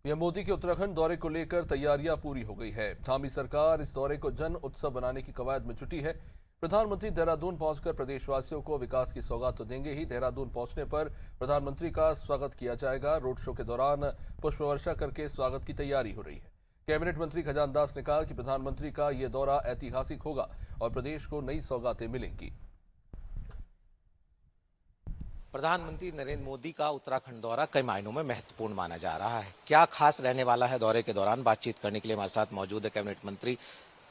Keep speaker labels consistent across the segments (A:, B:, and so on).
A: PM Modi के उत्तराखंड दौरे को लेकर तैयारियां पूरी हो गई है। धामी सरकार इस दौरे को जन उत्सव बनाने की कवायद में जुटी है। प्रधानमंत्री देहरादून पहुंचकर प्रदेशवासियों को विकास की सौगात तो देंगे ही, देहरादून पहुंचने पर प्रधानमंत्री का स्वागत किया जाएगा। रोड शो के दौरान पुष्प वर्षा करके स्वागत की तैयारी हो रही है। कैबिनेट मंत्री खजान दास ने कहा कि प्रधानमंत्री का यह दौरा ऐतिहासिक होगा और प्रदेश को नई सौगातें मिलेंगी।
B: प्रधानमंत्री नरेंद्र मोदी का उत्तराखंड दौरा कई मायनों में महत्वपूर्ण माना जा रहा है। क्या खास रहने वाला है दौरे के दौरान, बातचीत करने के लिए हमारे साथ मौजूद है कैबिनेट मंत्री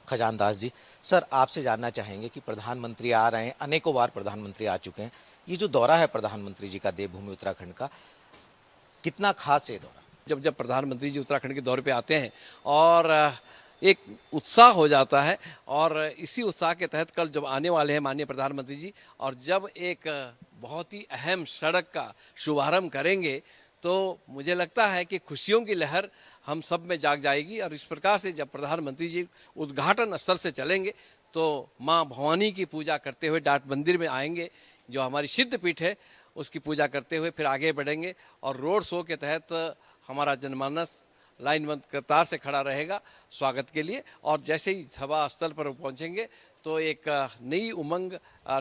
B: खजान दास जी। सर, आपसे जानना चाहेंगे कि प्रधानमंत्री आ रहे हैं, अनेकों बार प्रधानमंत्री आ चुके हैं, ये जो दौरा है प्रधानमंत्री जी का देवभूमि उत्तराखंड का, कितना खास है दौरा?
C: जब जब प्रधानमंत्री जी उत्तराखंड के दौरे पे आते हैं और एक उत्साह हो जाता है, और इसी उत्साह के तहत कल जब आने वाले हैं माननीय प्रधानमंत्री जी, और जब एक बहुत ही अहम सड़क का शुभारंभ करेंगे, तो मुझे लगता है कि खुशियों की लहर हम सब में जाग जाएगी। और इस प्रकार से जब प्रधानमंत्री जी उद्घाटन स्थल से चलेंगे तो माँ भवानी की पूजा करते हुए डाट मंदिर में आएंगे, जो हमारी सिद्ध पीठ है, उसकी पूजा करते हुए फिर आगे बढ़ेंगे। और रोड शो के तहत हमारा जनमानस लाइनबंद कतार से खड़ा रहेगा स्वागत के लिए। और जैसे ही सभा स्थल पर पहुंचेंगे तो एक नई उमंग,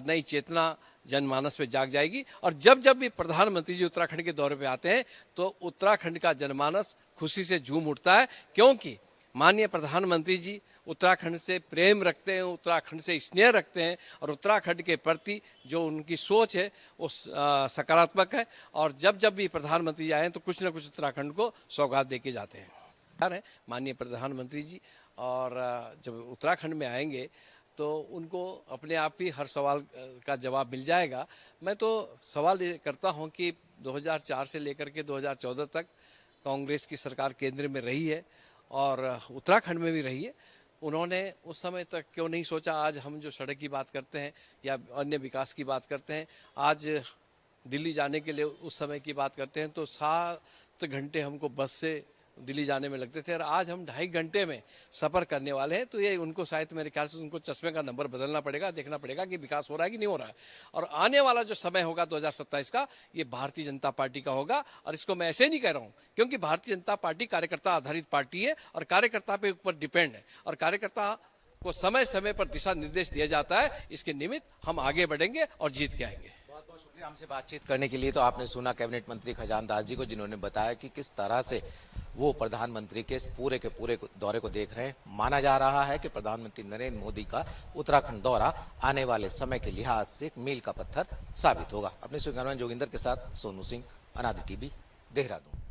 C: नई चेतना जनमानस में जाग जाएगी। और जब जब भी प्रधानमंत्री जी उत्तराखंड के दौरे पे आते हैं तो उत्तराखंड का जनमानस खुशी से झूम उठता है, क्योंकि माननीय प्रधानमंत्री जी उत्तराखंड से प्रेम रखते हैं, उत्तराखंड से स्नेह रखते हैं, और उत्तराखंड के प्रति जो उनकी सोच है वो सकारात्मक है। और जब जब भी प्रधानमंत्री जी आए तो कुछ न कुछ उत्तराखंड को सौगात दे के जाते हैं माननीय प्रधानमंत्री जी। और जब उत्तराखंड में आएंगे तो उनको अपने आप ही हर सवाल का जवाब मिल जाएगा। मैं तो सवाल ये करता हूँ कि 2004 से लेकर के 2014 तक कांग्रेस की सरकार केंद्र में रही है और उत्तराखंड में भी रही है। उन्होंने उस समय तक क्यों नहीं सोचा, आज हम जो सड़क की बात करते हैं या अन्य विकास की बात करते हैं, आज दिल्ली जाने के लिए उस समय की बात करते हैं तो 7 घंटे हमको बस से दिल्ली जाने में लगते थे, और आज हम 2.5 घंटे में सफ़र करने वाले हैं। तो ये उनको शायद मेरे ख्याल से उनको चश्मे का नंबर बदलना पड़ेगा, देखना पड़ेगा कि विकास हो रहा है कि नहीं हो रहा है। और आने वाला जो समय होगा 2027 का, ये भारतीय जनता पार्टी का होगा। और इसको मैं ऐसे नहीं कह रहा हूँ, क्योंकि भारतीय जनता पार्टी कार्यकर्ता आधारित पार्टी है और कार्यकर्ता पे ऊपर डिपेंड है, और कार्यकर्ता को समय समय पर दिशा निर्देश दिया जाता है। इसके निमित्त हम आगे बढ़ेंगे और जीत के आएंगे।
B: बहुत बहुत शुक्रिया हमसे बातचीत करने के लिए। तो आपने सुना कैबिनेट मंत्री खजान दास जी को, जिन्होंने बताया कि किस तरह से वो प्रधानमंत्री के पूरे दौरे को देख रहे हैं। माना जा रहा है कि प्रधानमंत्री नरेंद्र मोदी का उत्तराखंड दौरा आने वाले समय के लिहाज से एक मील का पत्थर साबित होगा। अपने सहयोगी जोगिंदर के साथ सोनू सिंह, अनादि टीवी, देहरादून।